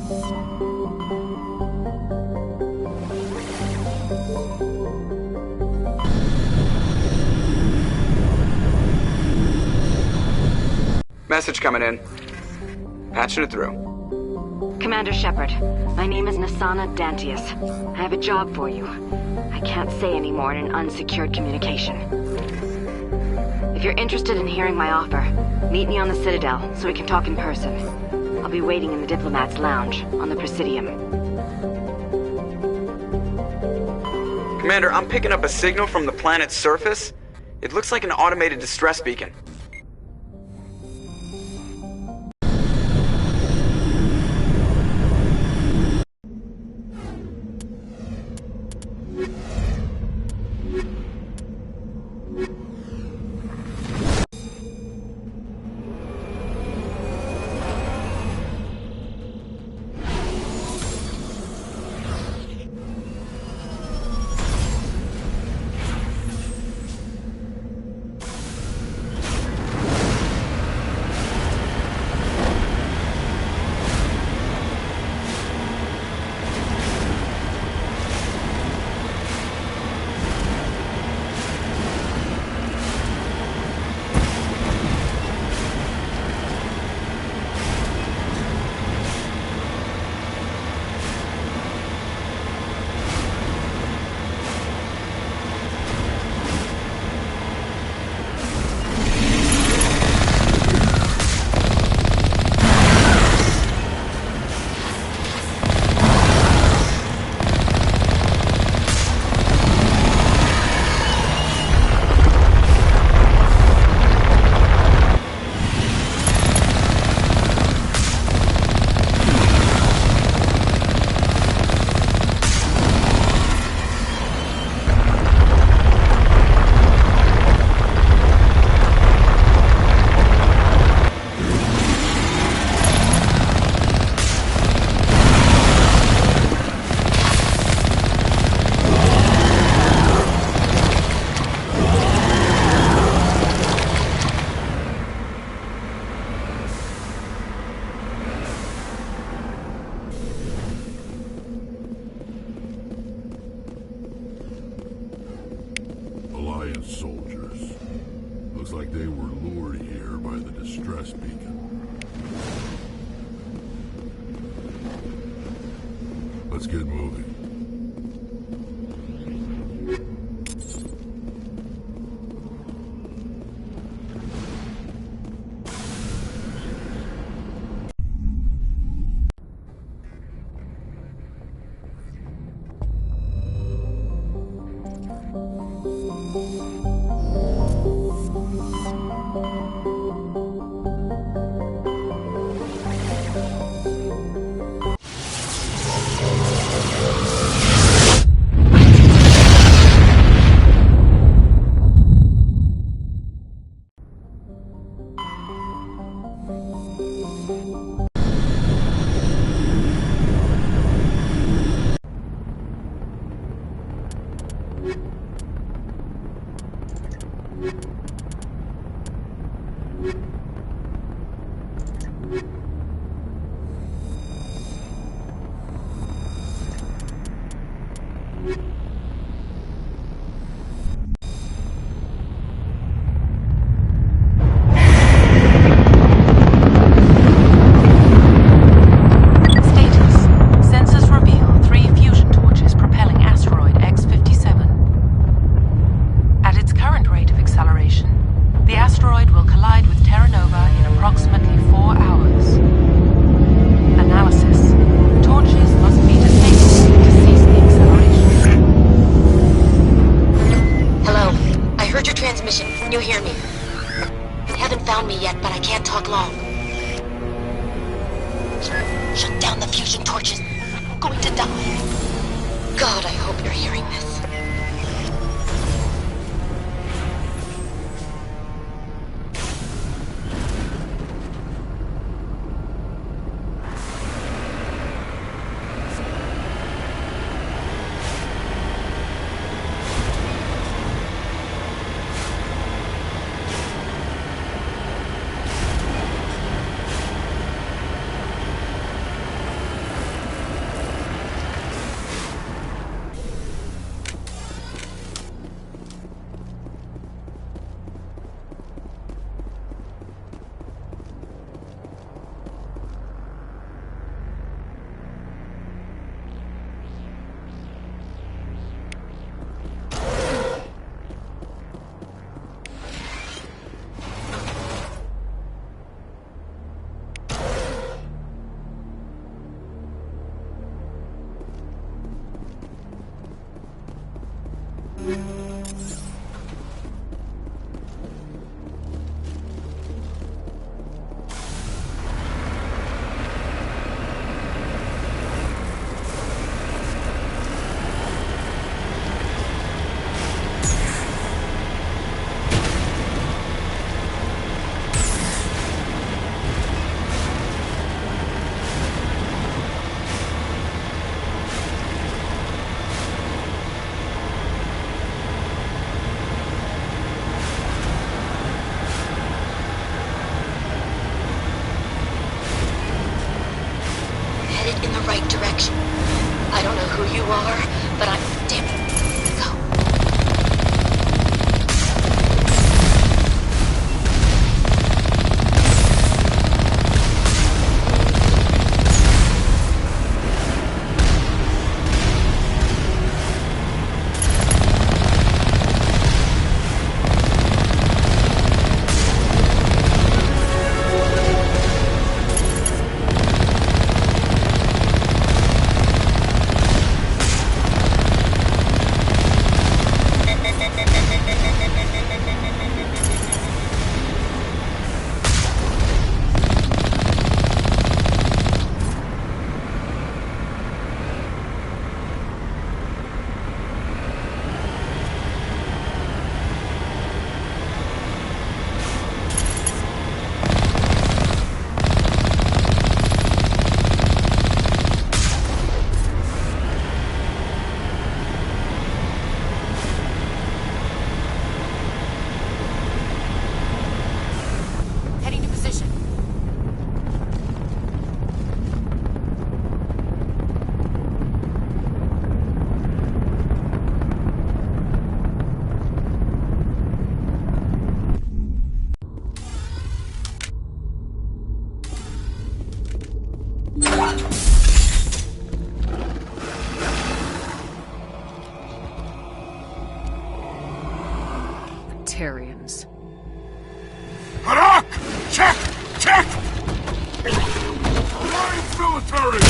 Message coming in. Patching it through. Commander Shepard, my name is Nassana Dantius. I have a job for you. I can't say any more in an unsecured communication. If you're interested in hearing my offer, meet me on the Citadel so we can talk in person. I'll be waiting in the Diplomat's Lounge on the Presidium. Commander, I'm picking up a signal from the planet's surface. It looks like an automated distress beacon. Alliance soldiers. Looks like they were lured here by the distress beacon. Let's get moving. Shut down the fusion torches. I'm going to die. God, I hope you're hearing this. In the right direction. I don't know who you are, but I'm... Damn it. Batarians. Harak! Check! Check! Alliance military!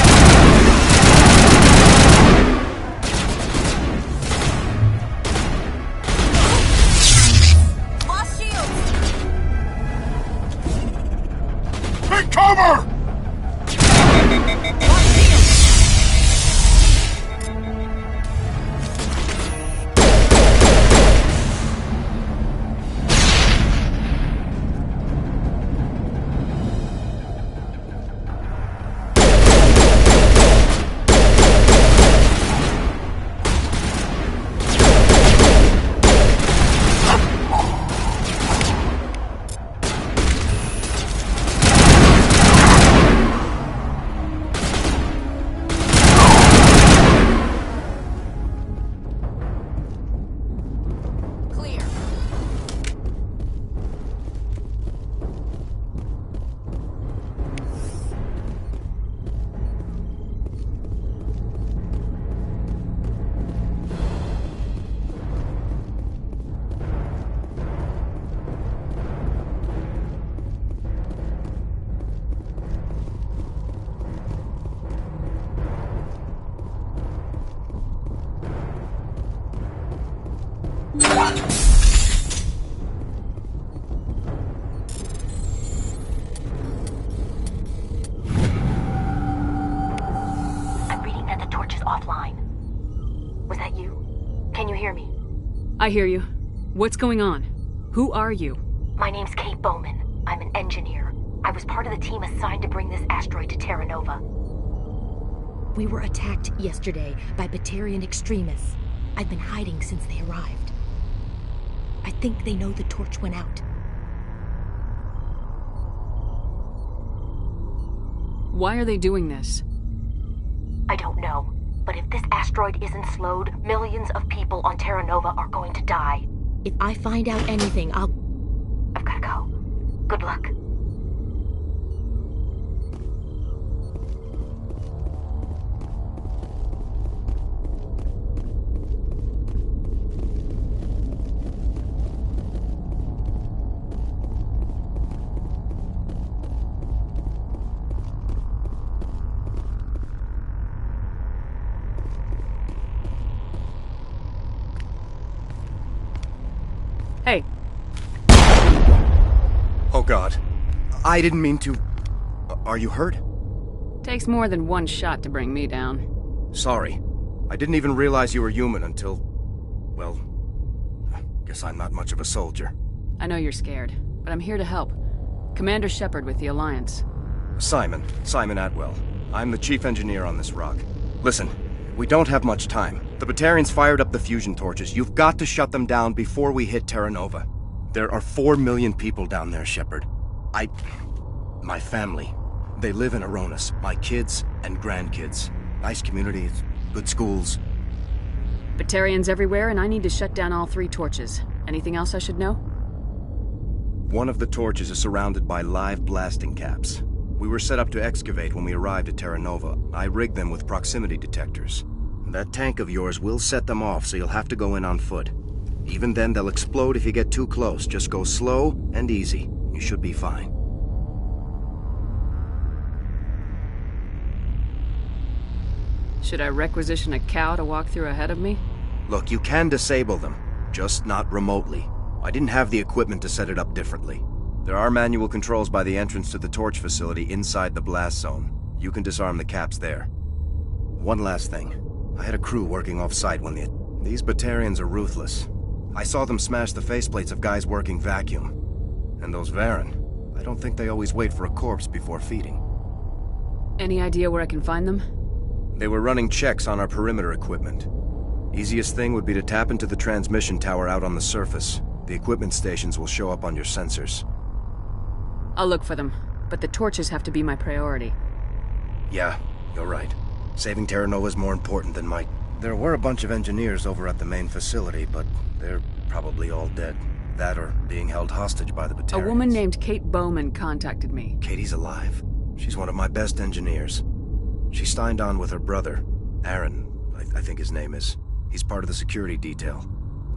Lost shields! Take cover! I'm reading that the torch is offline. Was that you? Can you hear me? I hear you. What's going on? Who are you? My name's Kate Bowman. I'm an engineer. I was part of the team assigned to bring this asteroid to Terra Nova. We were attacked yesterday by Batarian extremists. I've been hiding since they arrived. I think they know the torch went out. Why are they doing this? I don't know, but if this asteroid isn't slowed, millions of people on Terra Nova are going to die. If I find out anything, I've gotta go. Good luck. God. I didn't mean to... Are you hurt? Takes more than one shot to bring me down. Sorry. I didn't even realize you were human until... well... guess I'm not much of a soldier. I know you're scared, but I'm here to help. Commander Shepard with the Alliance. Simon Atwell. I'm the chief engineer on this rock. Listen, we don't have much time. The Batarians fired up the fusion torches. You've got to shut them down before we hit Terra Nova. There are 4 million people down there, Shepard. My family. They live in Aronis. My kids and grandkids. Nice communities, good schools. Batarians everywhere, and I need to shut down all 3 torches. Anything else I should know? One of the torches is surrounded by live blasting caps. We were set up to excavate when we arrived at Terra Nova. I rigged them with proximity detectors. That tank of yours will set them off, so you'll have to go in on foot. Even then, they'll explode if you get too close. Just go slow and easy. You should be fine. Should I requisition a cow to walk through ahead of me? Look, you can disable them, just not remotely. I didn't have the equipment to set it up differently. There are manual controls by the entrance to the torch facility inside the blast zone. You can disarm the caps there. One last thing. I had a crew working off-site when these Batarians are ruthless. I saw them smash the faceplates of guys working vacuum. And those Varren, I don't think they always wait for a corpse before feeding. Any idea where I can find them? They were running checks on our perimeter equipment. Easiest thing would be to tap into the transmission tower out on the surface. The equipment stations will show up on your sensors. I'll look for them, but the torches have to be my priority. Yeah, you're right. Saving Terra Nova is more important than my... There were a bunch of engineers over at the main facility, but they're probably all dead. That or being held hostage by the Batarians. A woman named Kate Bowman contacted me. Katie's alive. She's one of my best engineers. She signed on with her brother, Aaron, I think his name is. He's part of the security detail.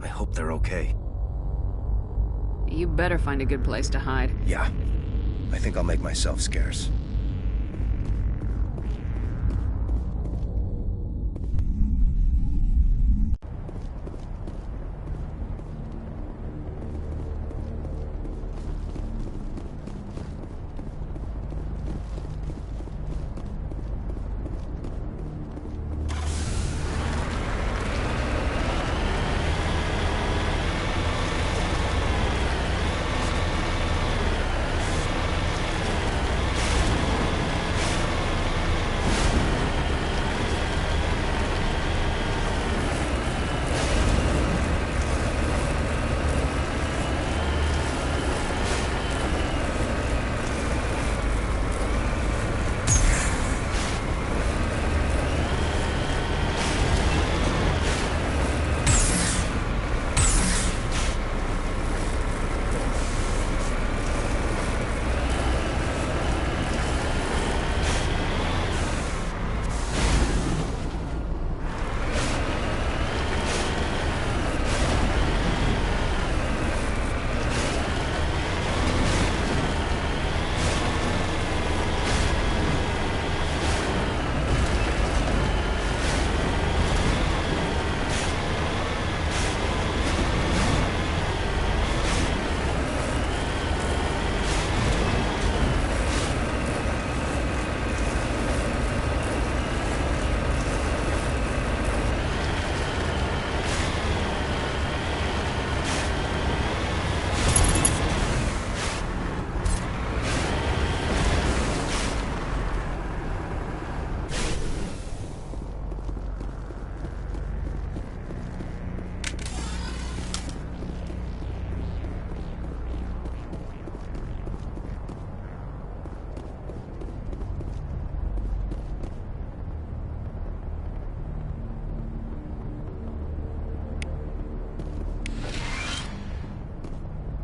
I hope they're okay. You better find a good place to hide. Yeah. I think I'll make myself scarce.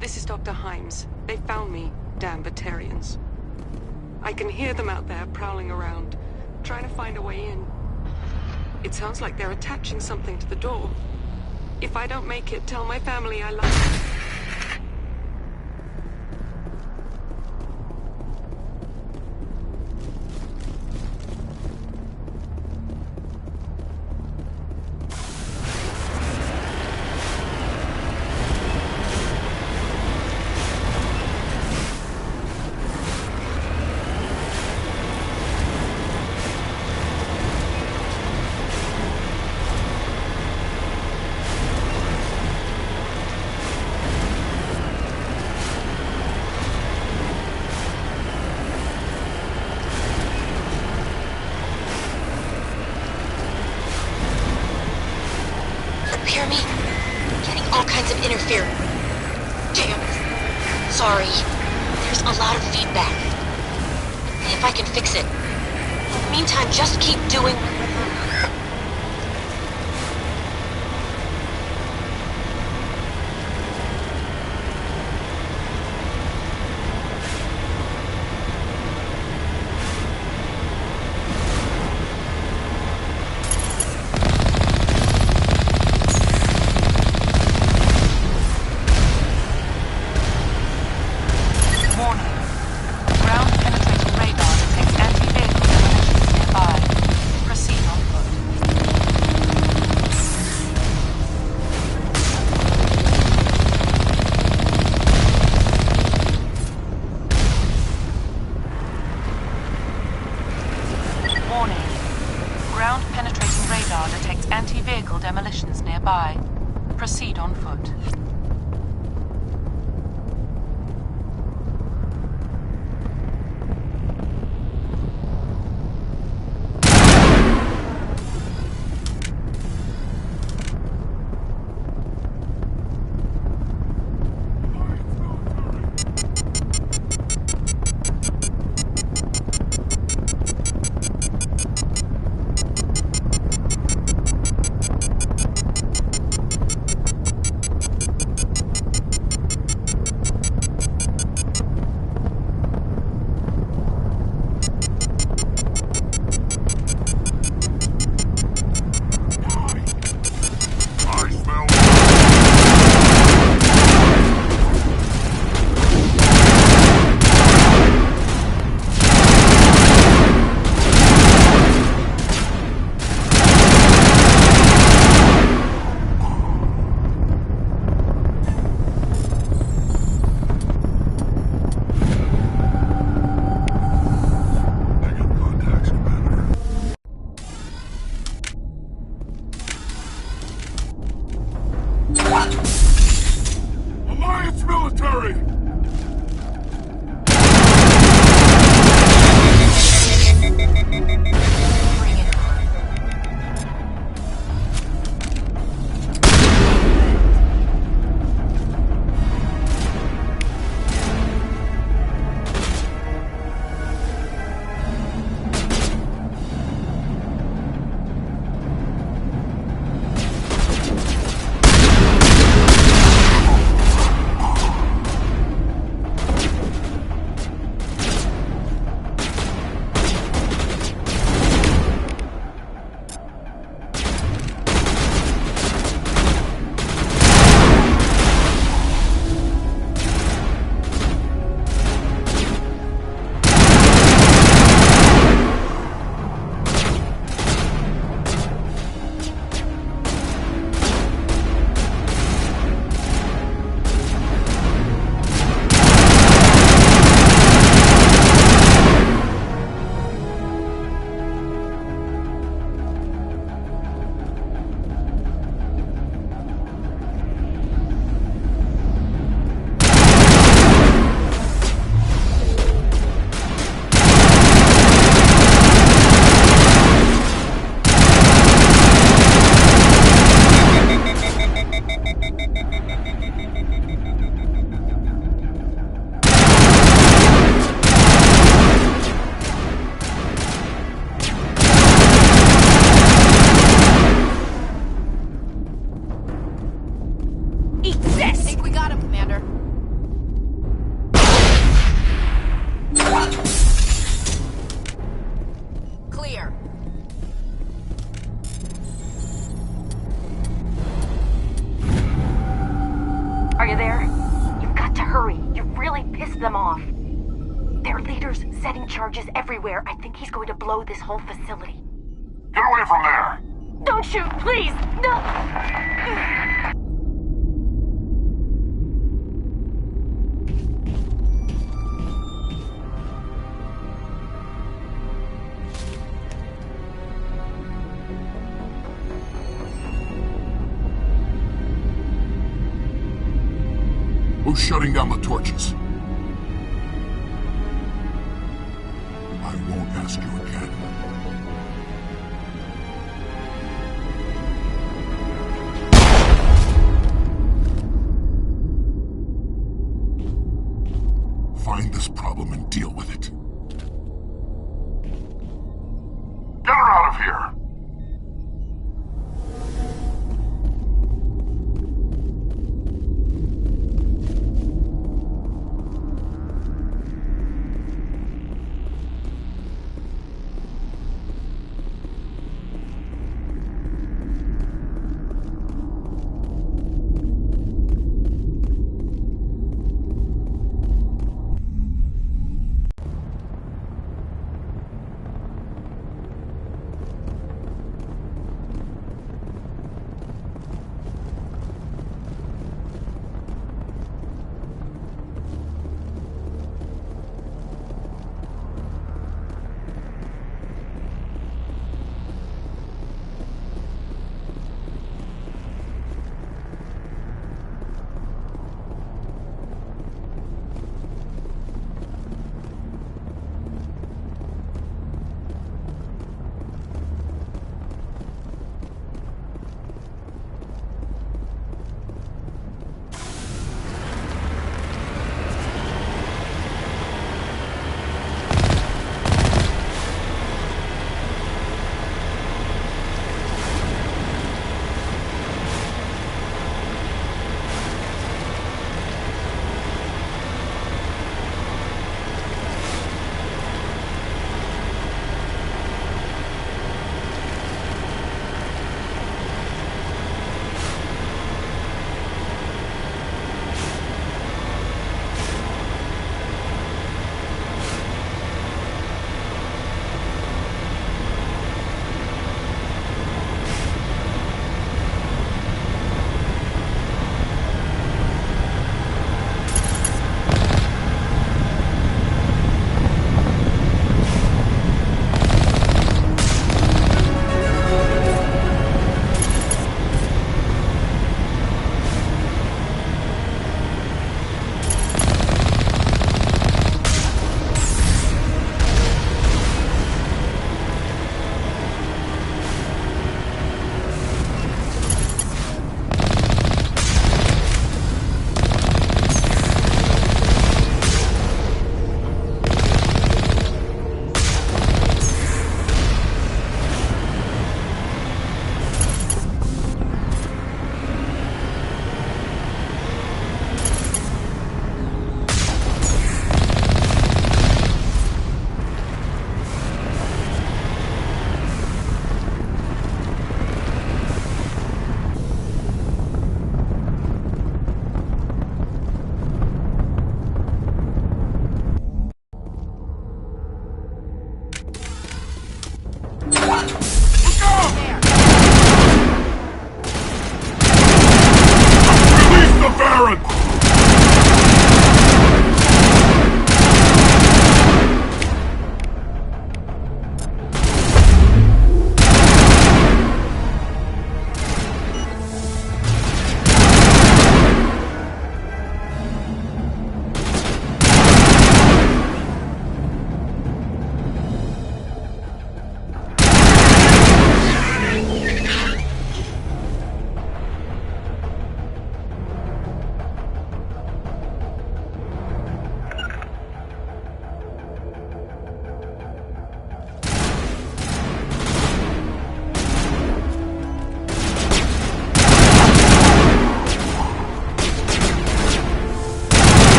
This is Dr. Himes. They found me, damn Batarians. I can hear them out there prowling around, trying to find a way in. It sounds like they're attaching something to the door. If I don't make it, tell my family I love them. hear me? I'm getting all kinds of interference. Damn. Sorry. There's a lot of feedback. See if I can fix it. In the meantime, just keep doing... Anti-vehicle demolitions nearby. Proceed on foot. Alliance military! Are you there? You've got to hurry. You've really pissed them off. Their leader's setting charges everywhere. I think he's going to blow this whole facility. Get away from there! Don't shoot, please! No! Who's shutting down the torches? I won't ask you again. problem and deal with it. Get her out of here!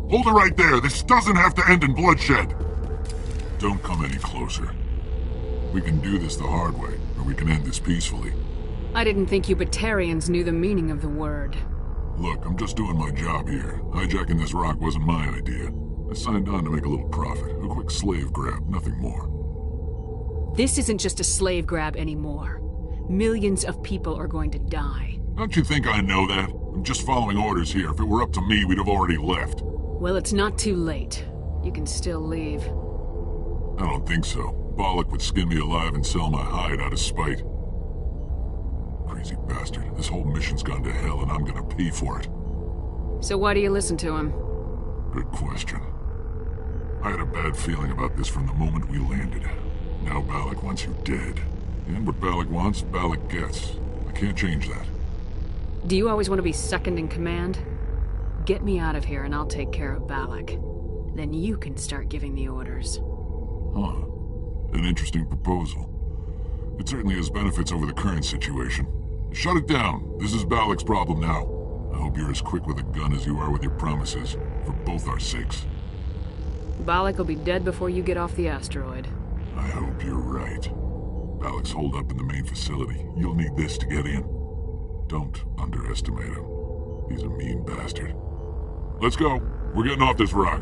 Hold it right there. This doesn't have to end in bloodshed. Don't come any closer. We can do this the hard way, or we can end this peacefully. I didn't think you Batarians knew the meaning of the word. Look, I'm just doing my job here. Hijacking this rock wasn't my idea. I signed on to make a little profit. A quick slave grab, nothing more. This isn't just a slave grab anymore. Millions of people are going to die. Don't you think I know that? I'm just following orders here. If it were up to me, we'd have already left. Well, it's not too late. You can still leave. I don't think so. Bollock would skin me alive and sell my hide out of spite. Crazy bastard. This whole mission's gone to hell and I'm gonna pay for it. So why do you listen to him? Good question. I had a bad feeling about this from the moment we landed. Now Balak wants you dead. And what Balak wants, Balak gets. I can't change that. Do you always want to be second in command? Get me out of here and I'll take care of Balak. Then you can start giving the orders. Huh. An interesting proposal. It certainly has benefits over the current situation. Shut it down. This is Balak's problem now. I hope you're as quick with a gun as you are with your promises, for both our sakes. Balak will be dead before you get off the asteroid. I hope you're right. Balak's holed up in the main facility. You'll need this to get in. Don't underestimate him. He's a mean bastard. Let's go. We're getting off this rock.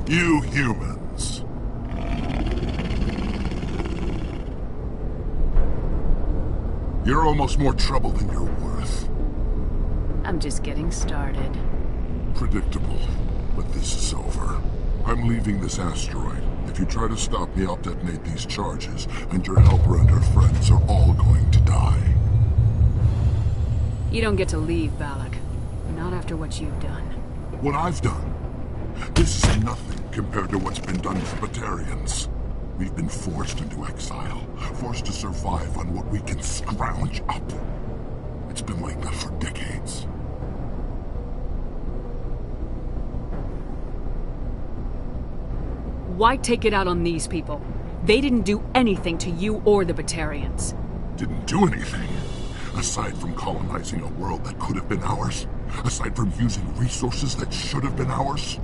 You humans. You're almost more trouble than you're worth. I'm just getting started. Predictable, but this is over. I'm leaving this asteroid. If you try to stop me, I'll detonate these charges, and your helper and her friends are all going to die. You don't get to leave, Balak. Not after what you've done. What I've done? This is nothing compared to what's been done to Batarians. We've been forced into exile, forced to survive on what we can scrounge up. It's been like that for decades. Why take it out on these people? They didn't do anything to you or the Batarians. Didn't do anything. Aside from colonizing a world that could have been ours. Aside from using resources that should have been ours.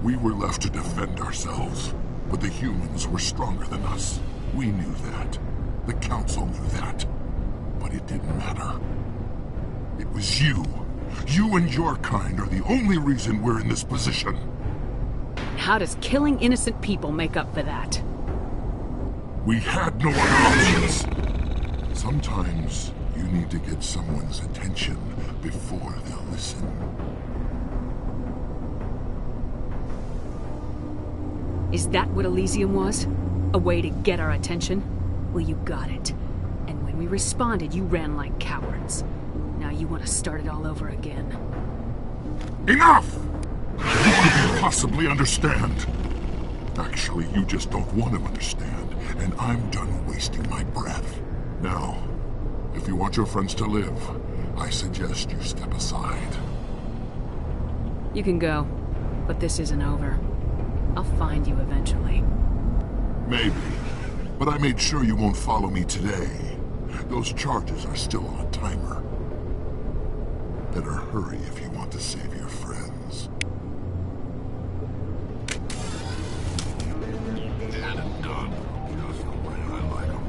We were left to defend ourselves. But the humans were stronger than us. We knew that. The Council knew that. But it didn't matter. It was you. You and your kind are the only reason we're in this position. How does killing innocent people make up for that? We had no other options. Sometimes you need to get someone's attention before they'll listen. Is that what Elysium was? A way to get our attention? Well, you got it. And when we responded, you ran like cowards. Now you want to start it all over again. Enough! You couldn't possibly understand. Actually, you just don't want to understand, and I'm done wasting my breath. Now, if you want your friends to live, I suggest you step aside. You can go, but this isn't over. I'll find you eventually. Maybe, but I made sure you won't follow me today. Those charges are still on a timer. Better hurry if you want to save your friends. Dead and done. Just the way I like 'em.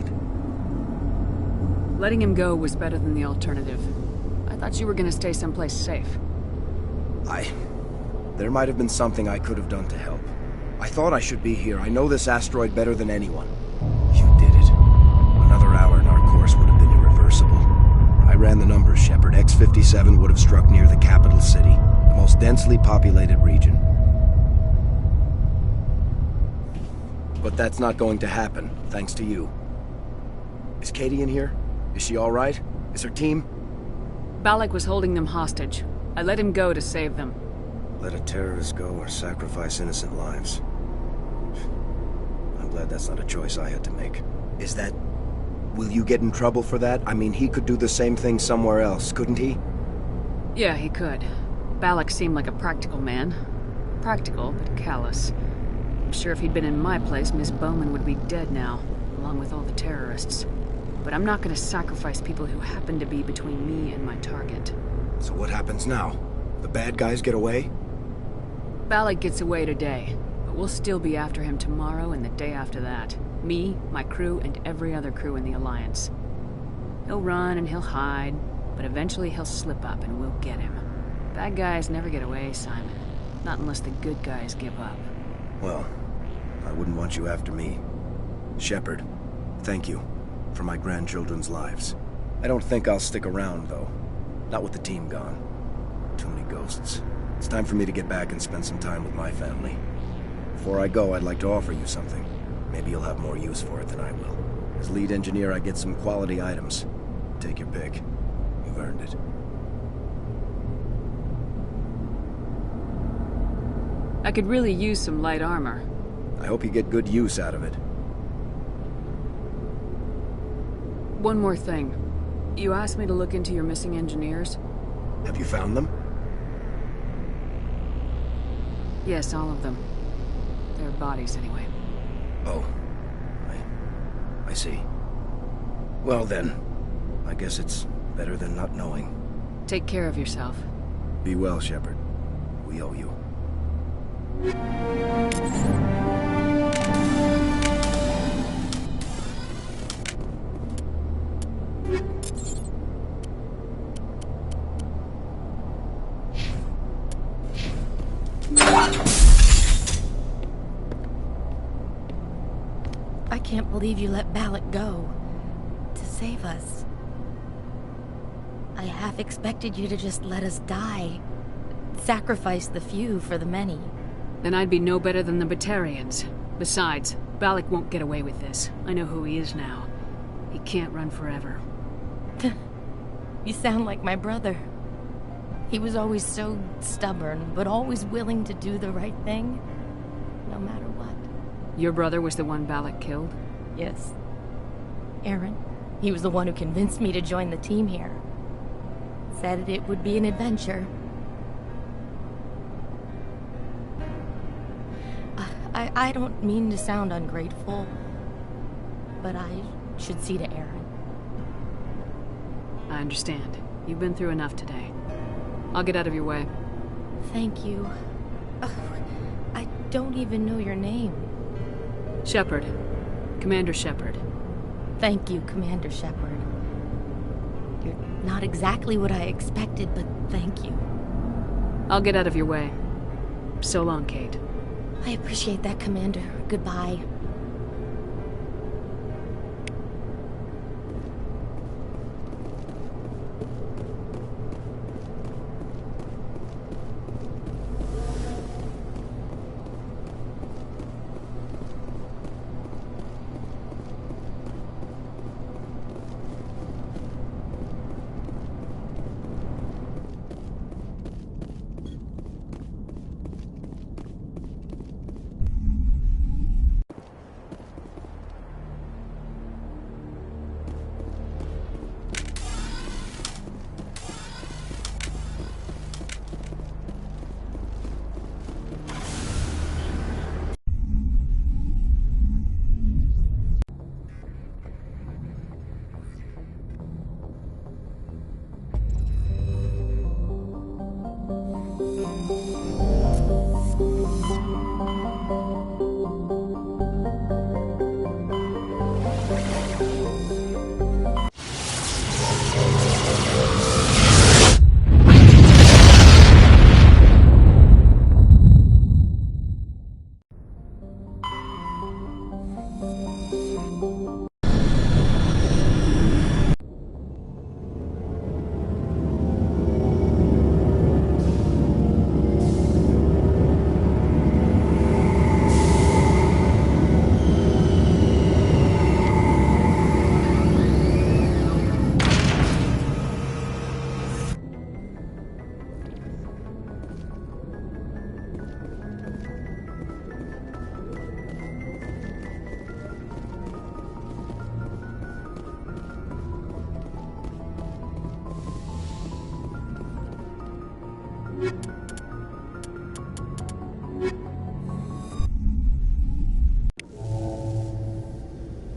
Kate. Letting him go was better than the alternative. I thought you were gonna stay someplace safe. There might have been something I could have done to help. I thought I should be here. I know this asteroid better than anyone. You did it. Another hour and our course would have been irreversible. I ran the numbers, Shepard. X-57 would have struck near the capital city, the most densely populated region. But that's not going to happen, thanks to you. Is Katie in here? Is she all right? Is her team? Balak was holding them hostage. I let him go to save them. Let a terrorist go or sacrifice innocent lives. I'm glad that's not a choice I had to make. Is that... Will you get in trouble for that? I mean, he could do the same thing somewhere else, couldn't he? Yeah, he could. Balak seemed like a practical man. Practical, but callous. I'm sure if he'd been in my place, Miss Bowman would be dead now, along with all the terrorists. But I'm not gonna sacrifice people who happen to be between me and my target. So what happens now? The bad guys get away? Balak gets away today, but we'll still be after him tomorrow and the day after that. Me, my crew, and every other crew in the Alliance. He'll run and he'll hide, but eventually he'll slip up and we'll get him. Bad guys never get away, Simon. Not unless the good guys give up. Well, I wouldn't want you after me. Shepard, thank you for my grandchildren's lives. I don't think I'll stick around, though. Not with the team gone. Too many ghosts. It's time for me to get back and spend some time with my family. Before I go, I'd like to offer you something. Maybe you'll have more use for it than I will. As lead engineer, I get some quality items. Take your pick. You've earned it. I could really use some light armor. I hope you get good use out of it. One more thing. You asked me to look into your missing engineers? Have you found them? Yes, all of them. Their bodies, anyway. Oh. I see. Well then, I guess it's better than not knowing. Take care of yourself. Be well, Shepard. We owe you. I can't believe you let Balak go. To save us. I half expected you to just let us die. Sacrifice the few for the many. Then I'd be no better than the Batarians. Besides, Balak won't get away with this. I know who he is now. He can't run forever. You sound like my brother. He was always so stubborn, but always willing to do the right thing, no matter what. Your brother was the one Balak killed? Yes. Aaron. He was the one who convinced me to join the team here. Said it would be an adventure. I don't mean to sound ungrateful, but I should see to Aaron. I understand. You've been through enough today. I'll get out of your way. Thank you. I don't even know your name. Shepard. Commander Shepard. Thank you, Commander Shepard. You're not exactly what I expected, but thank you. I'll get out of your way. So long, Kate. I appreciate that, Commander. Goodbye.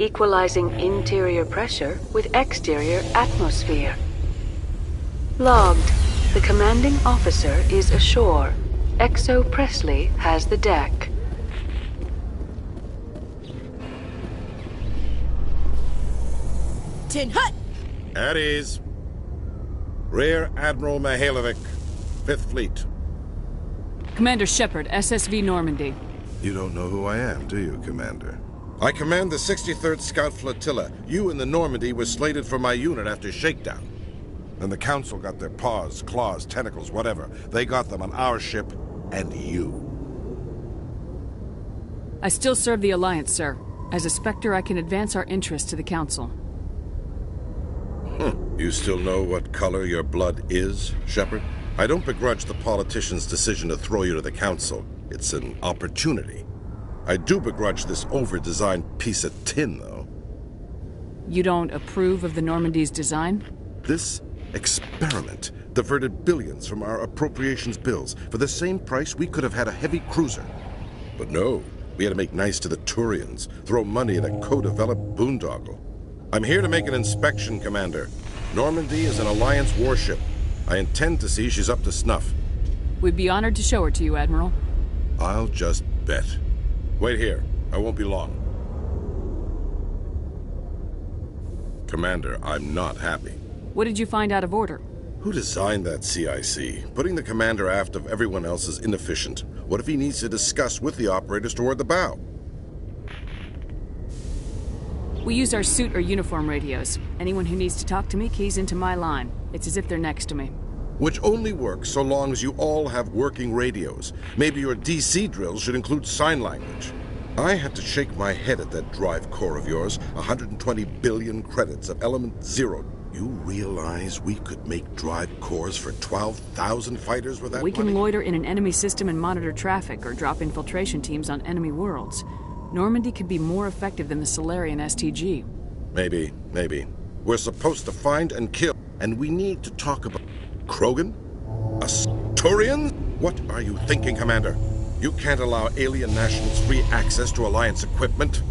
equalizing interior pressure with exterior atmosphere. Logged. The commanding officer is ashore. Exo Presley has the deck. Tin Hut! At ease. Rear Admiral Mihailovic, 5th Fleet. Commander Shepard, SSV Normandy. You don't know who I am, do you, Commander? I command the 63rd Scout Flotilla. You and the Normandy were slated for my unit after shakedown. And the Council got their paws, claws, tentacles, whatever. They got them on our ship, and you. I still serve the Alliance, sir. As a Spectre, I can advance our interests to the Council. You still know what color your blood is, Shepard? I don't begrudge the politician's decision to throw you to the Council. It's an opportunity. I do begrudge this over-designed piece of tin, though. You don't approve of the Normandy's design? This experiment diverted billions from our appropriations bills. For the same price, we could have had a heavy cruiser. But no, we had to make nice to the Turians, throw money at a co-developed boondoggle. I'm here to make an inspection, Commander. Normandy is an Alliance warship. I intend to see she's up to snuff. We'd be honored to show her to you, Admiral. I'll just bet. Wait here. I won't be long. Commander, I'm not happy. What did you find out of order? Who designed that CIC? Putting the commander aft of everyone else is inefficient. What if he needs to discuss with the operators toward the bow? We use our suit or uniform radios. Anyone who needs to talk to me keys into my line. It's as if they're next to me. Which only works so long as you all have working radios. Maybe your DC drills should include sign language. I had to shake my head at that drive core of yours. 120 billion credits of element 0. You realize we could make drive cores for 12,000 fighters with that We money? can loiter in an enemy system and monitor traffic, or drop infiltration teams on enemy worlds. Normandy could be more effective than the Solarian STG. Maybe. We're supposed to find and kill, and we need to talk about Krogan? Asturians? What are you thinking, Commander? You can't allow alien nationals free access to Alliance equipment.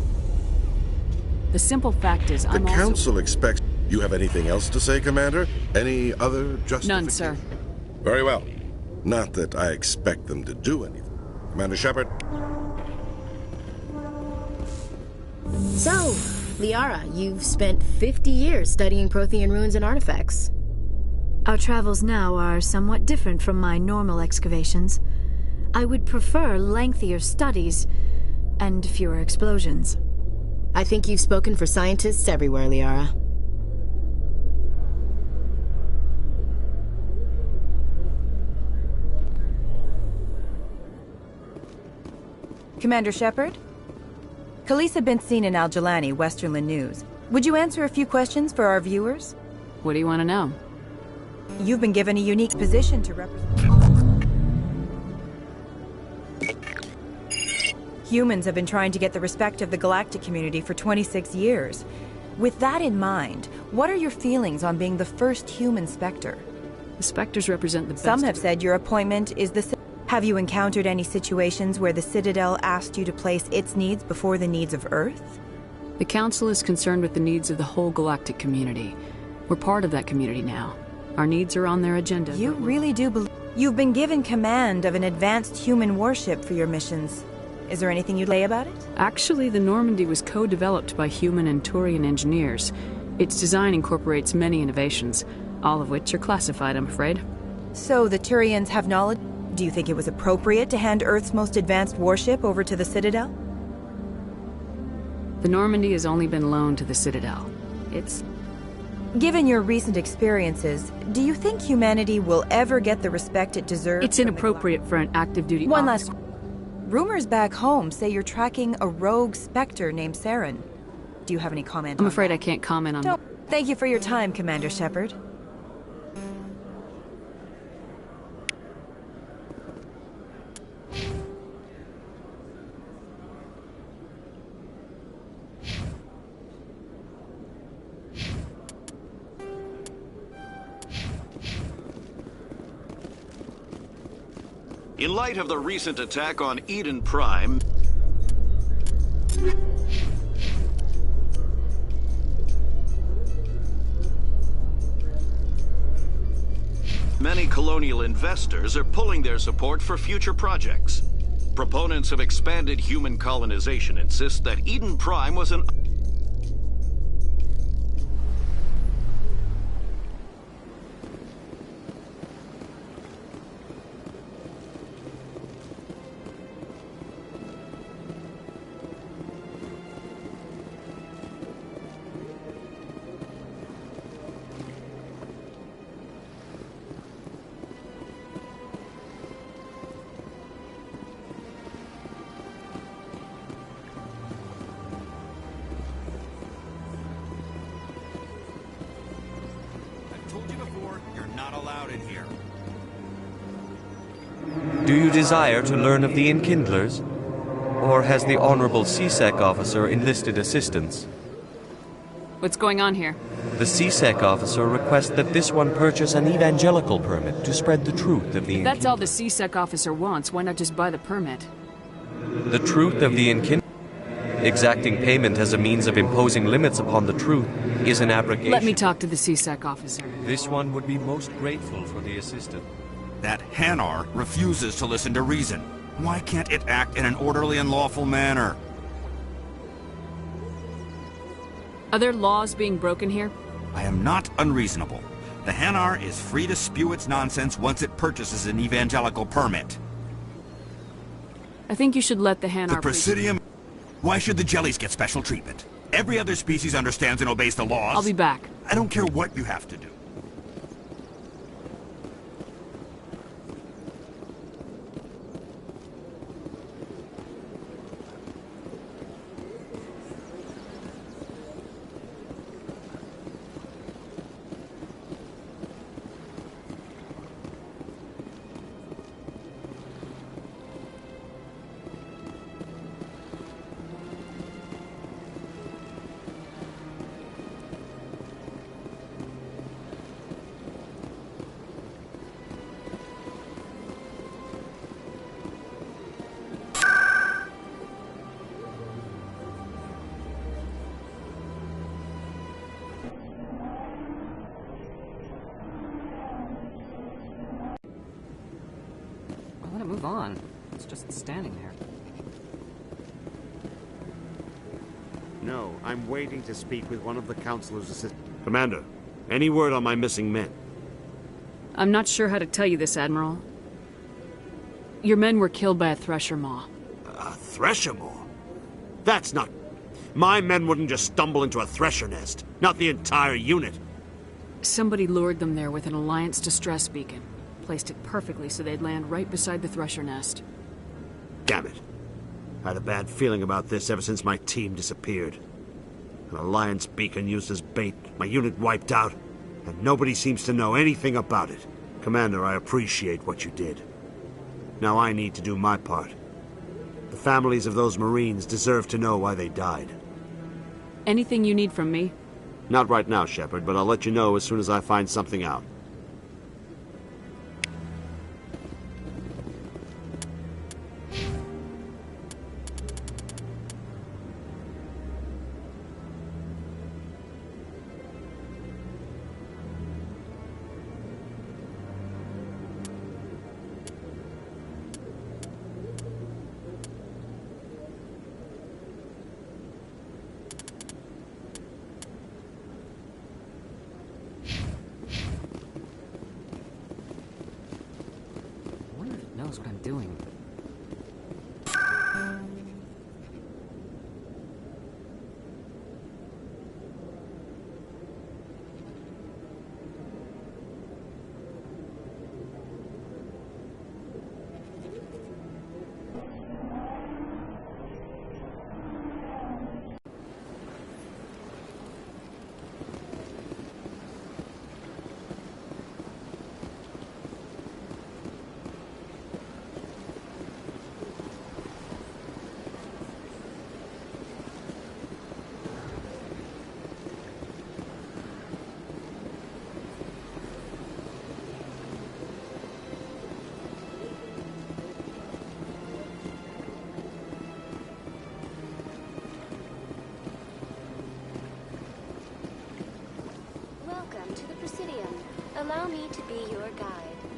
The simple fact is, The Council expects... You have anything else to say, Commander? Any other justification? None, sir. Very well. Not that I expect them to do anything. Commander Shepard? So, Liara, you've spent 50 years studying Prothean ruins and artifacts. Our travels now are somewhat different from my normal excavations. I would prefer lengthier studies and fewer explosions. I think you've spoken for scientists everywhere, Liara. Commander Shepard? Khalisah bint seen in Al-Jalani, Westerland News. Would you answer a few questions for our viewers? What do you want to know? You've been given a unique position to represent... Humans have been trying to get the respect of the galactic community for 26 years. With that in mind, what are your feelings on being the first human Spectre? The Spectres represent the best. Some have said your appointment is the... Have you encountered any situations where the Citadel asked you to place its needs before the needs of Earth? The Council is concerned with the needs of the whole galactic community. We're part of that community now. Our needs are on their agenda. You really do believe... You've been given command of an advanced human warship for your missions. Is there anything you'd say about it? Actually, the Normandy was co-developed by human and Turian engineers. Its design incorporates many innovations, all of which are classified, I'm afraid. So the Turians have knowledge? Do you think it was appropriate to hand Earth's most advanced warship over to the Citadel? The Normandy has only been loaned to the Citadel. It's... Given your recent experiences, do you think humanity will ever get the respect it deserves? It's inappropriate for an active duty One officer. last... Rumors back home say you're tracking a rogue Spectre named Saren. Do you have any comment I'm on afraid that? I can't comment on... No. Thank you for your time, Commander Shepard. In light of the recent attack on Eden Prime... many colonial investors are pulling their support for future projects. Proponents of expanded human colonization insist that Eden Prime was an... Do you desire to learn of the Enkindlers? Or has the Honorable CSEC officer enlisted assistance? What's going on here? The CSEC officer requests that this one purchase an evangelical permit to spread the truth of the If that's all the CSEC officer wants, why not just buy the permit? The truth of the Enkindlers? Exacting payment as a means of imposing limits upon the truth is an abrogation. Let me talk to the CSEC officer. This one would be most grateful for the assistance. That Hanar refuses to listen to reason. Why can't it act in an orderly and lawful manner? Are there laws being broken here? I am not unreasonable. The Hanar is free to spew its nonsense once it purchases an evangelical permit. I think you should let the Hanar... The Presidium... Why should the jellies get special treatment? Every other species understands and obeys the laws. I'll be back. I don't care what you have to do. Move on. It's just standing there. No, I'm waiting to speak with one of the Councilor's assistants. Commander, any word on my missing men? I'm not sure how to tell you this, Admiral. Your men were killed by a Thresher Maw. A Thresher Maw? That's not... My men wouldn't just stumble into a Thresher nest. Not the entire unit. Somebody lured them there with an Alliance distress beacon. Placed it perfectly so they'd land right beside the Thresher nest. Damn it. I had a bad feeling about this ever since my team disappeared. An Alliance beacon used as bait, my unit wiped out, and nobody seems to know anything about it. Commander, I appreciate what you did. Now I need to do my part. The families of those Marines deserve to know why they died. Anything you need from me? Not right now, Shepard, but I'll let you know as soon as I find something out. Knows what I'm doing. Welcome to the Presidium. Allow me to be your guide.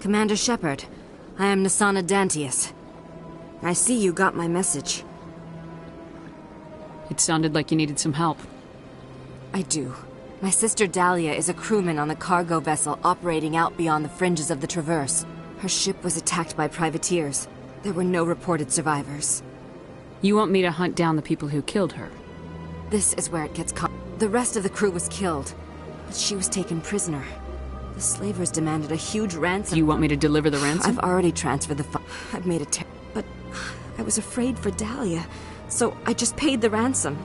Commander Shepard, I am Nasana Dantius. I see you got my message. It sounded like you needed some help. I do. My sister Dahlia is a crewman on the cargo vessel operating out beyond the fringes of the Traverse. Her ship was attacked by privateers. There were no reported survivors. You want me to hunt down the people who killed her? This is where it gets The rest of the crew was killed, but she was taken prisoner. The slavers demanded a huge ransom. You want me to deliver the ransom? I've already transferred the I've made a but I was afraid for Dahlia, so I just paid the ransom.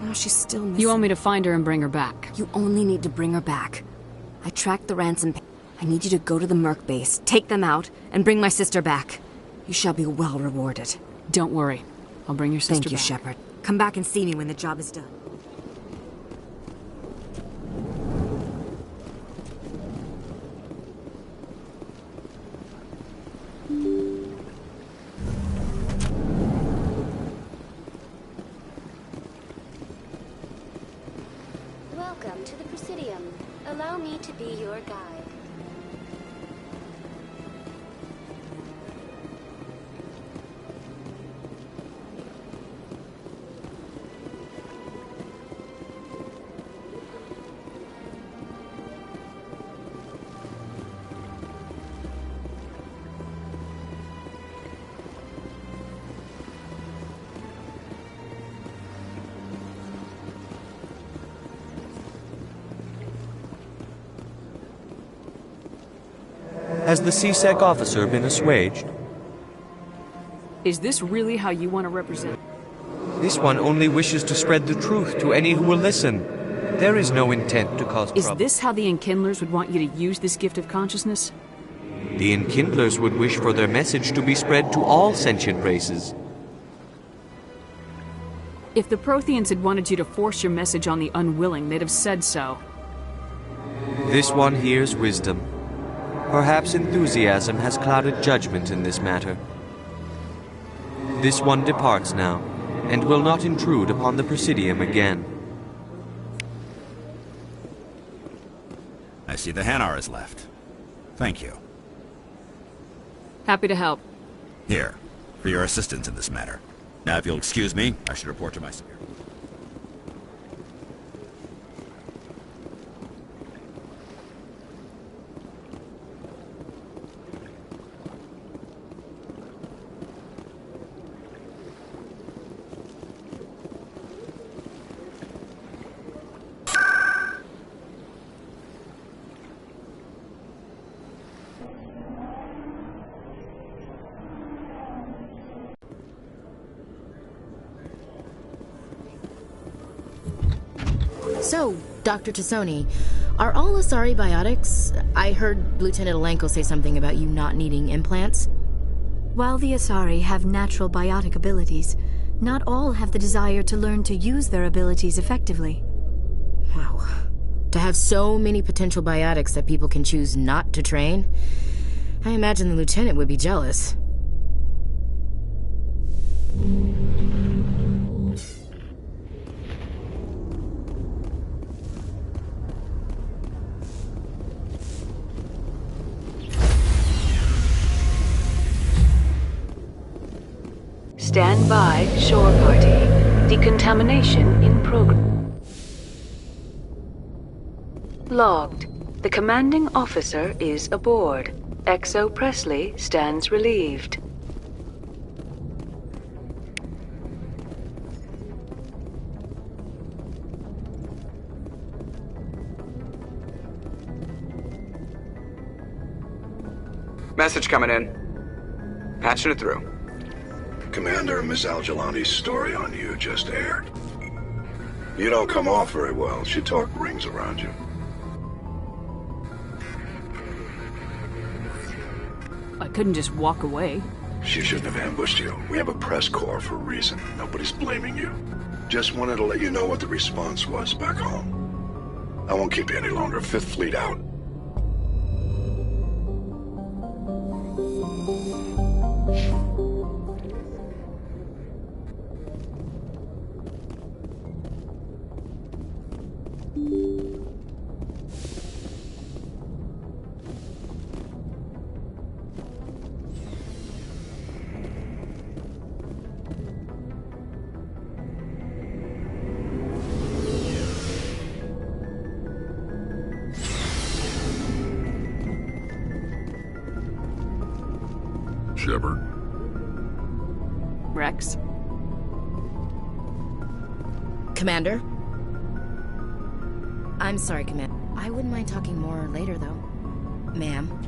Now she's still missing. You want me to find her and bring her back? You only need to bring her back. I tracked the ransom. I need you to go to the Merc base, take them out, and bring my sister back. You shall be well rewarded. Don't worry. I'll bring your sister back. Thank you, Shepard. Come back and see me when the job is done. Welcome to the Presidium. Allow me to be your guide. Has the C-Sec officer been assuaged? Is this really how you want to represent? This one only wishes to spread the truth to any who will listen. There is no intent to cause trouble. Is this how the Enkindlers would want you to use this gift of consciousness? The Enkindlers would wish for their message to be spread to all sentient races. If the Protheans had wanted you to force your message on the unwilling, they'd have said so. This one hears wisdom. Perhaps enthusiasm has clouded judgment in this matter. This one departs now, and will not intrude upon the Presidium again. I see the Hanar is left. Thank you. Happy to help. Here, for your assistance in this matter. Now, if you'll excuse me, I should report to my superior. So, Dr. Tassoni, are all Asari biotics? I heard Lieutenant Alenko say something about you not needing implants. While the Asari have natural biotic abilities, not all have the desire to learn to use their abilities effectively. Wow. To have so many potential biotics that people can choose not to train, I imagine the Lieutenant would be jealous. Stand by, shore party. Decontamination in progress. Logged. The commanding officer is aboard. XO Presley stands relieved. Message coming in. Patching it through. Commander, Miss Al-Jalani's story on you just aired. You don't come off very well. She talk rings around you. I couldn't just walk away. She shouldn't have ambushed you. We have a press corps for a reason. Nobody's blaming you. Just wanted to let you know what the response was back home. I won't keep you any longer. Fifth Fleet out. Shepard. Rex? Commander? I'm sorry, Commander. I wouldn't mind talking more later, though. Ma'am.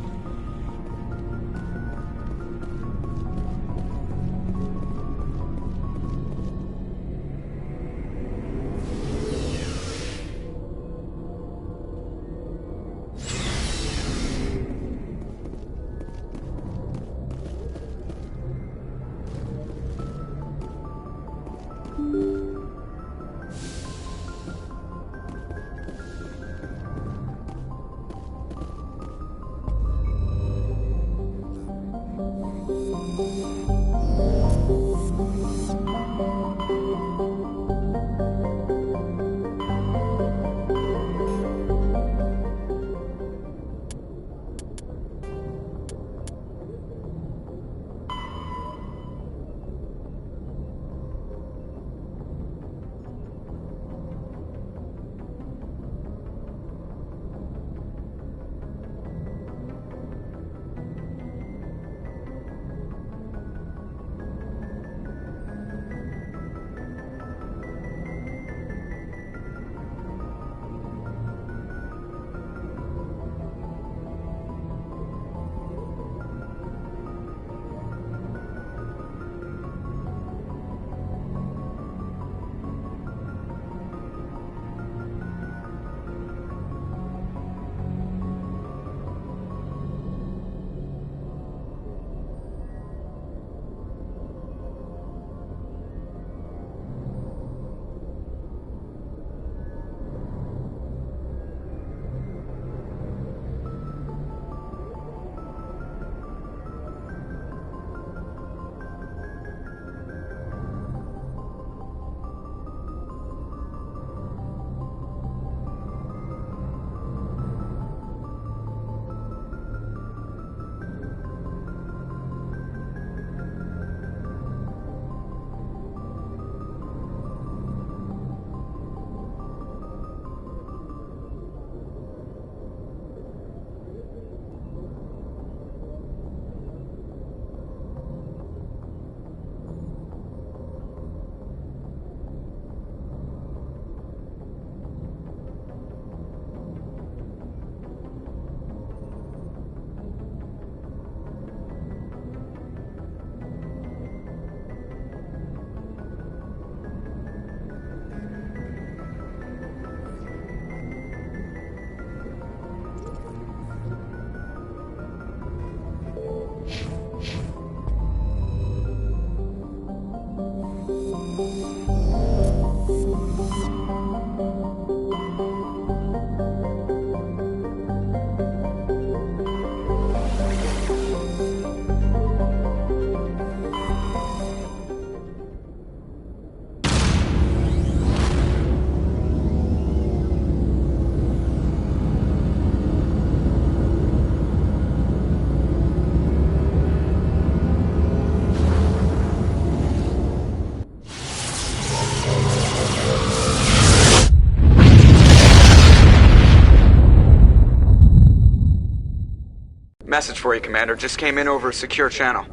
Message for you, Commander. Just came in over a secure channel.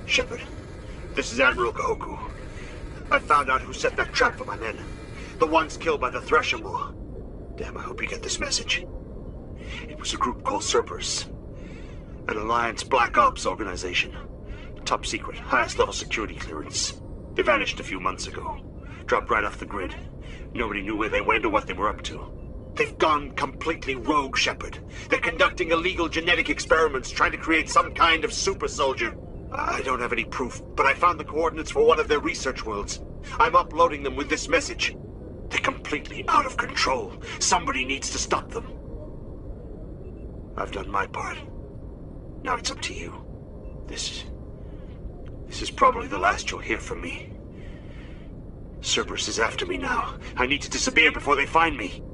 Shepard, this is Admiral Kahoku. I found out who set that trap for my men. The ones killed by the Thresher Maw. Damn, I hope you get this message. It was a group called Cerberus. An Alliance Black Ops organization. Top secret, highest level security clearance. They vanished a few months ago. Dropped right off the grid. Nobody knew where they went or what they were up to. They've gone completely rogue, Shepard. They're conducting illegal genetic experiments, trying to create some kind of super soldier. I don't have any proof, but I found the coordinates for one of their research worlds. I'm uploading them with this message. They're completely out of control. Somebody needs to stop them. I've done my part. Now it's up to you. This is probably the last you'll hear from me. Cerberus is after me now. I need to disappear before they find me.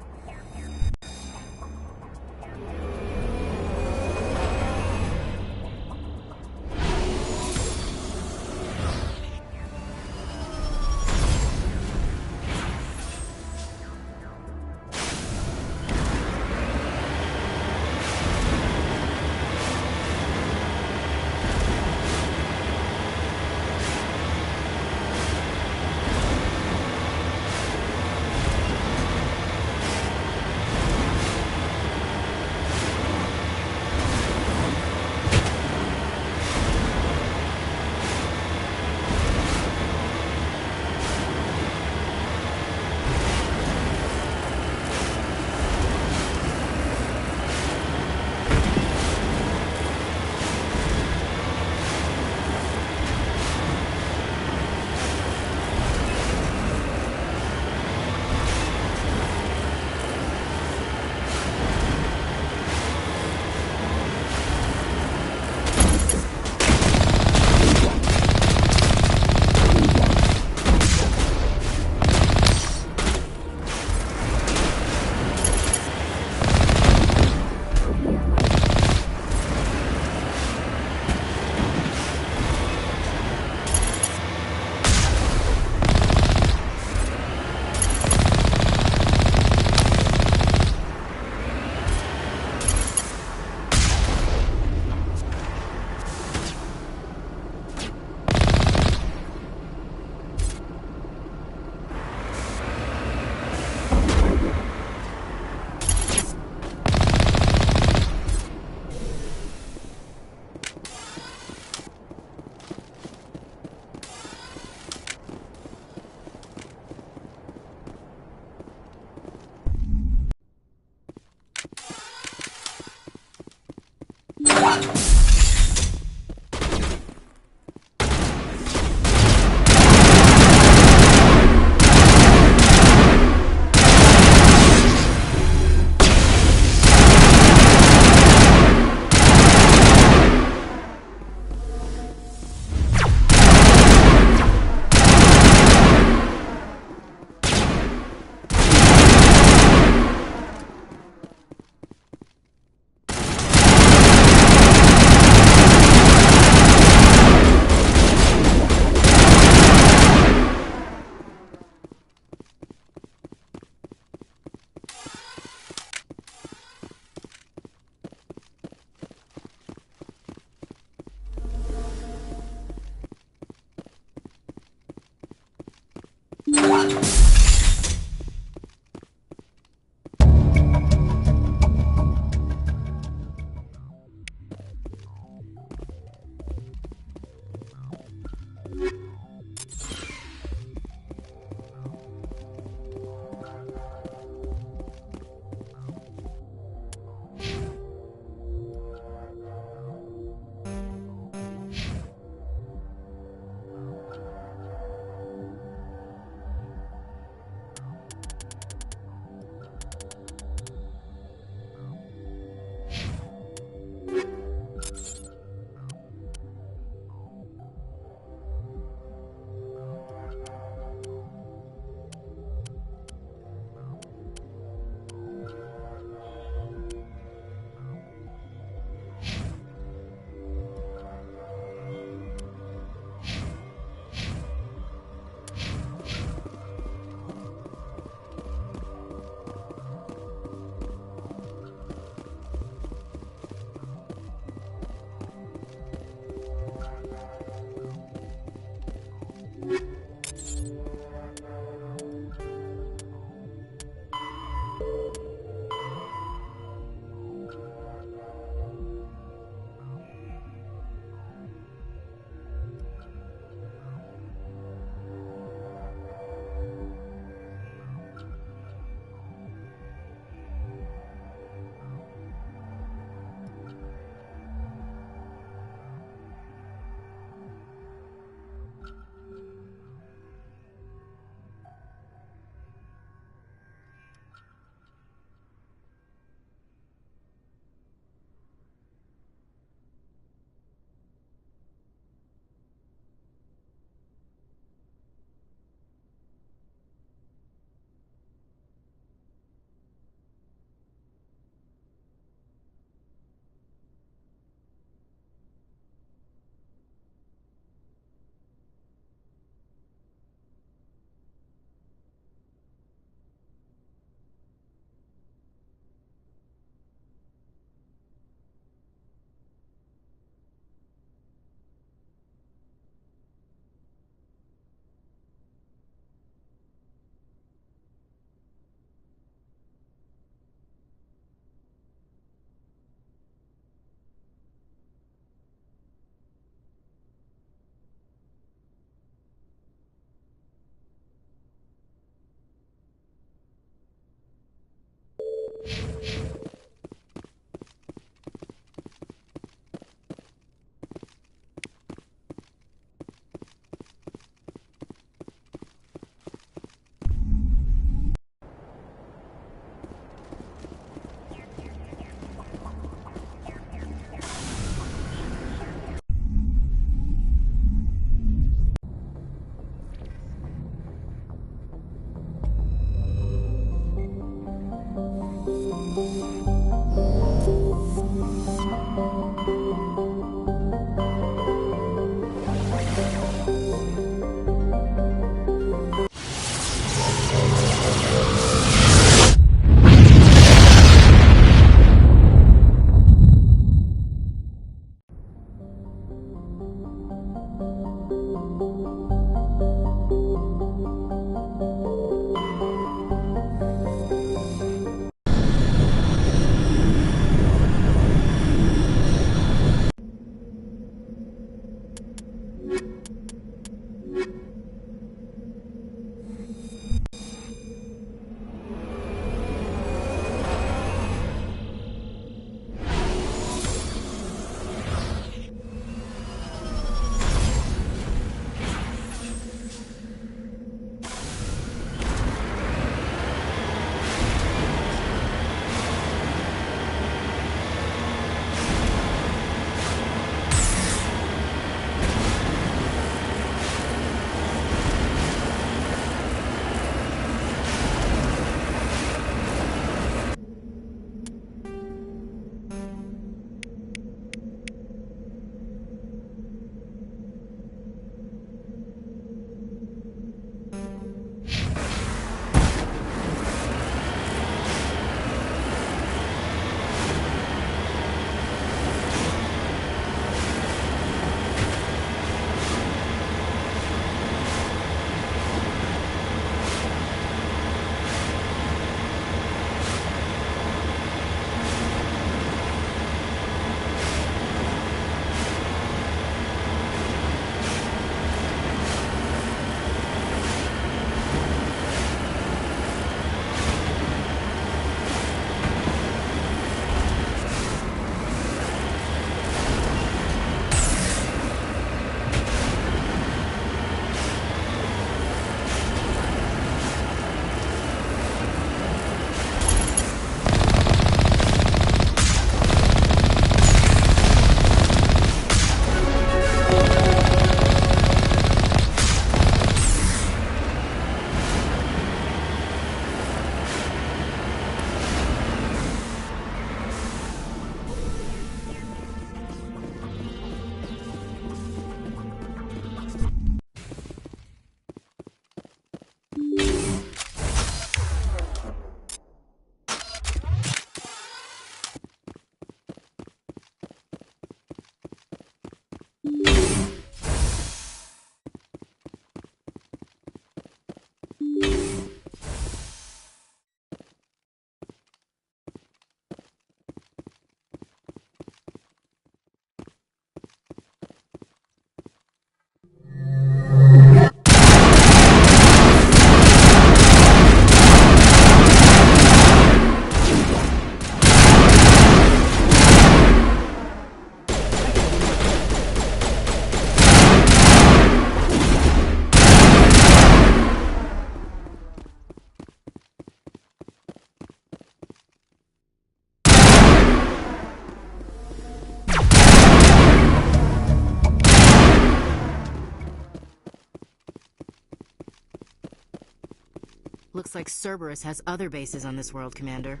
Looks like Cerberus has other bases on this world, Commander.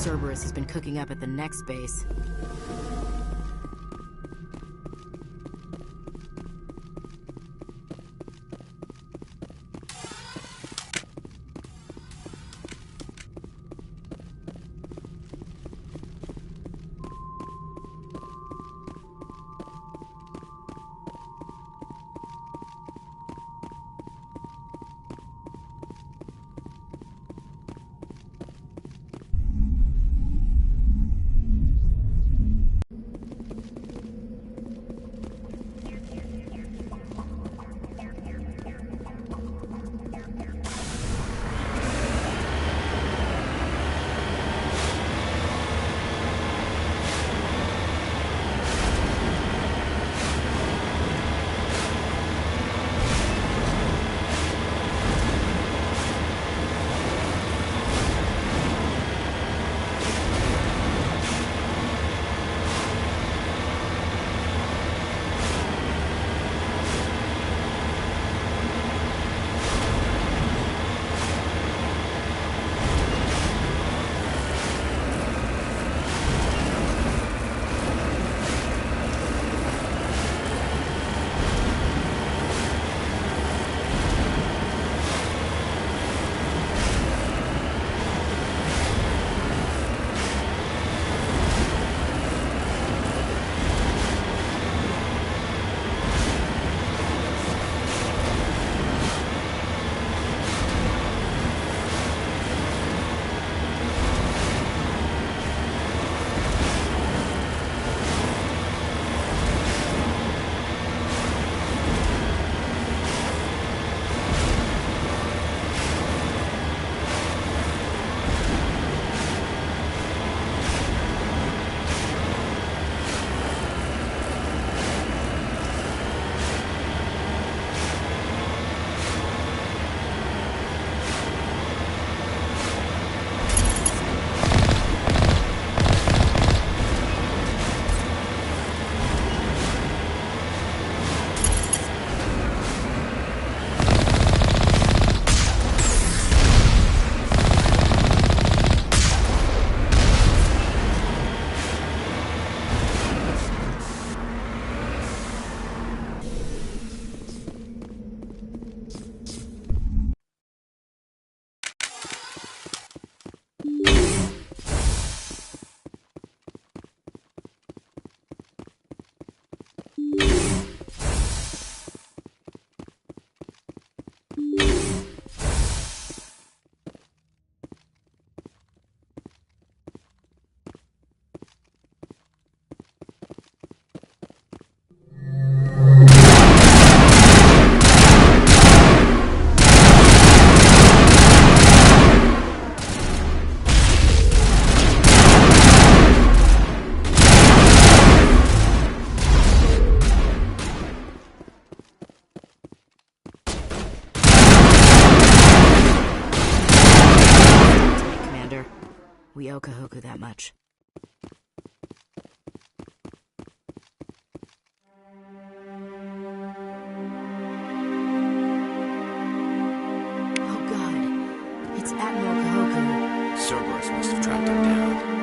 Cerberus has been cooking up at the next base. We owe Kahoku that much. Oh god, it's Admiral Kahoku. Cerberus must have tracked him down.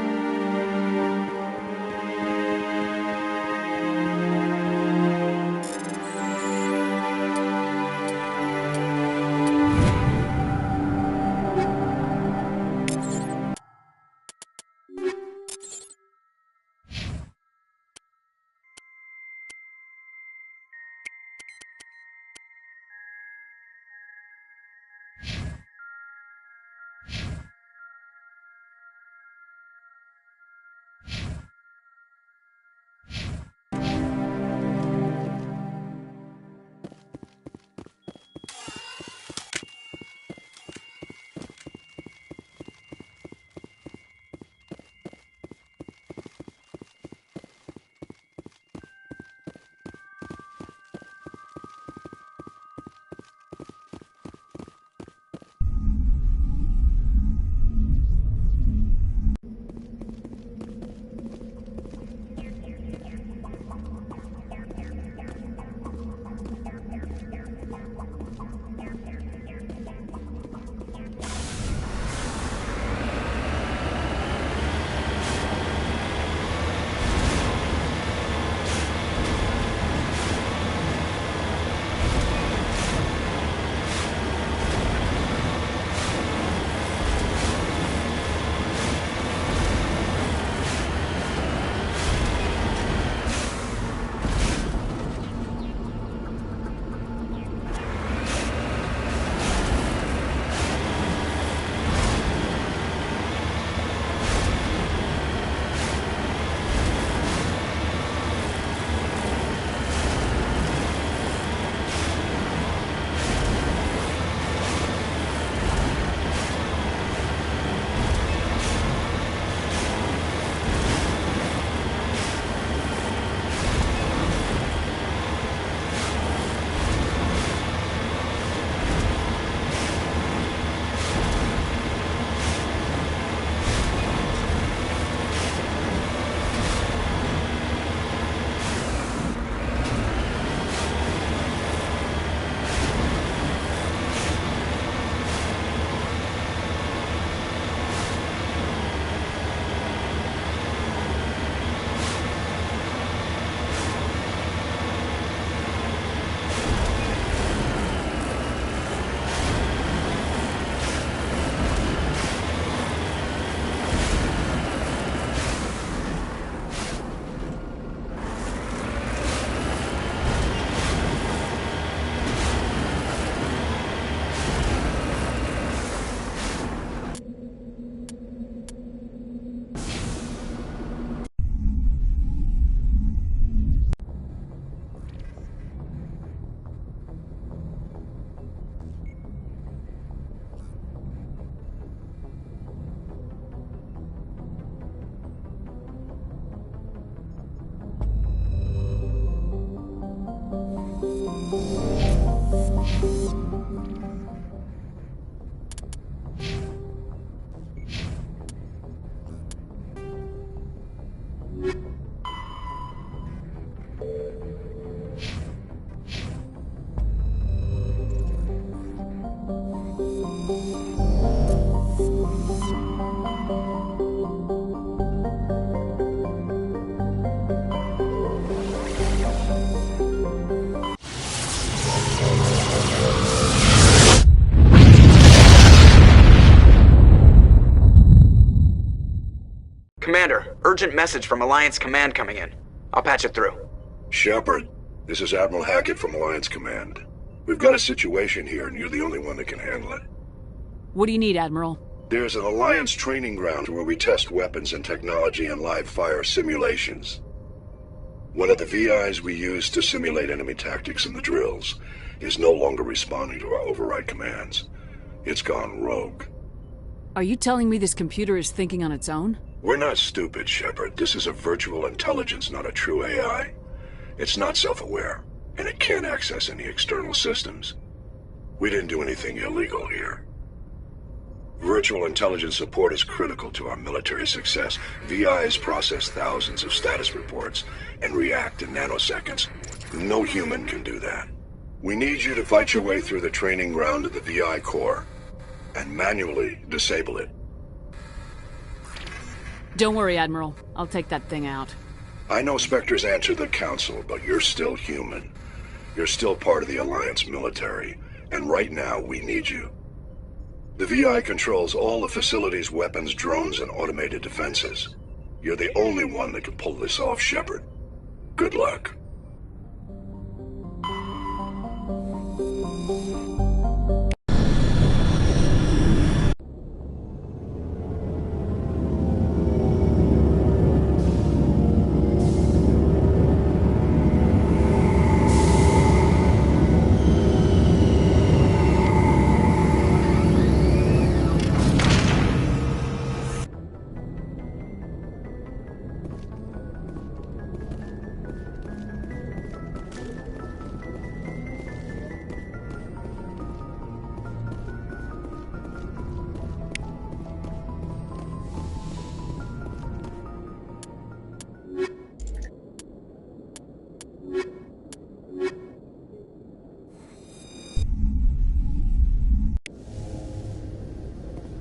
urgent message from Alliance Command coming in. I'll patch it through. Shepard, this is Admiral Hackett from Alliance Command. We've got a situation here, and you're the only one that can handle it. What do you need, Admiral? There's an Alliance training ground where we test weapons and technology in live fire simulations. One of the VIs we use to simulate enemy tactics in the drills is no longer responding to our override commands. It's gone rogue. Are you telling me this computer is thinking on its own? We're not stupid, Shepard. This is a virtual intelligence, not a true AI. It's not self-aware, and it can't access any external systems. We didn't do anything illegal here. Virtual intelligence support is critical to our military success. VIs process thousands of status reports and react in nanoseconds. No human can do that. We need you to fight your way through the training ground of the VI core and manually disable it. Don't worry, Admiral. I'll take that thing out. I know Spectres answer the Council, but you're still human. You're still part of the Alliance military, and right now we need you. The VI controls all the facility's weapons, drones, and automated defenses. You're the only one that can pull this off, Shepard. Good luck.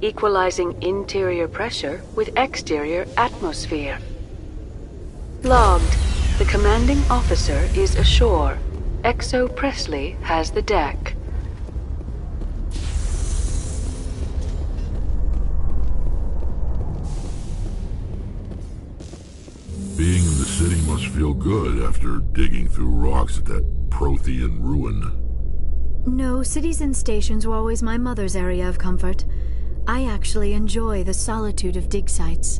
Equalizing interior pressure with exterior atmosphere. Logged. The commanding officer is ashore. XO Presley has the deck. Being in the city must feel good after digging through rocks at that Prothean ruin. No, cities and stations were always my mother's area of comfort. I actually enjoy the solitude of dig sites.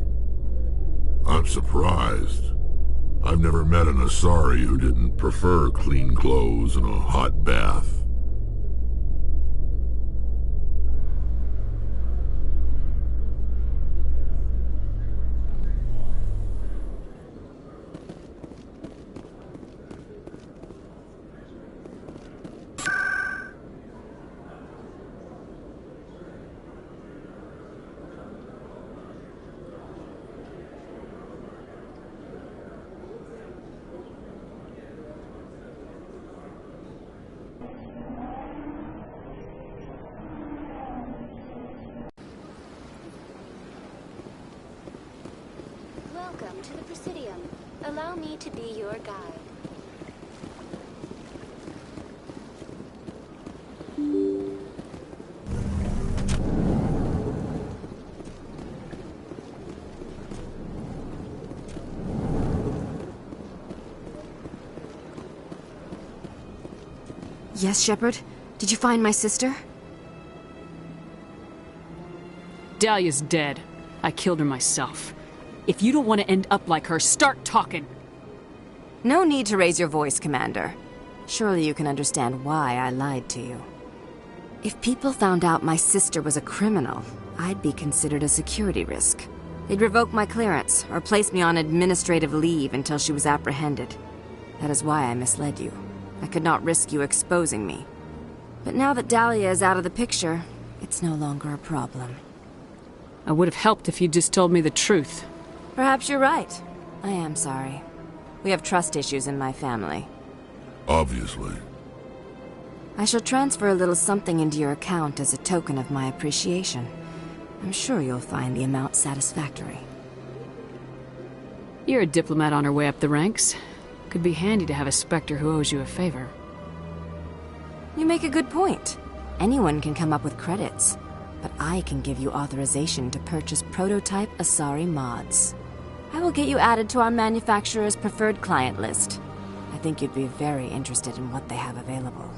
I'm surprised. I've never met an Asari who didn't prefer clean clothes and a hot bath. Welcome to the Presidium. Allow me to be your guide. Yes, Shepard? Did you find my sister? Dahlia's dead. I killed her myself. If you don't want to end up like her, start talking! No need to raise your voice, Commander. Surely you can understand why I lied to you. If people found out my sister was a criminal, I'd be considered a security risk. They'd revoke my clearance, or place me on administrative leave until she was apprehended. That is why I misled you. I could not risk you exposing me. But now that Dahlia is out of the picture, it's no longer a problem. I would have helped if you'd just told me the truth. Perhaps you're right. I am sorry. We have trust issues in my family. Obviously. I shall transfer a little something into your account as a token of my appreciation. I'm sure you'll find the amount satisfactory. You're a diplomat on her way up the ranks. Could be handy to have a Spectre who owes you a favor. You make a good point. Anyone can come up with credits, but I can give you authorization to purchase prototype Asari mods. I will get you added to our manufacturer's preferred client list. I think you'd be very interested in what they have available.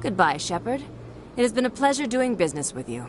Goodbye, Shepard. It has been a pleasure doing business with you.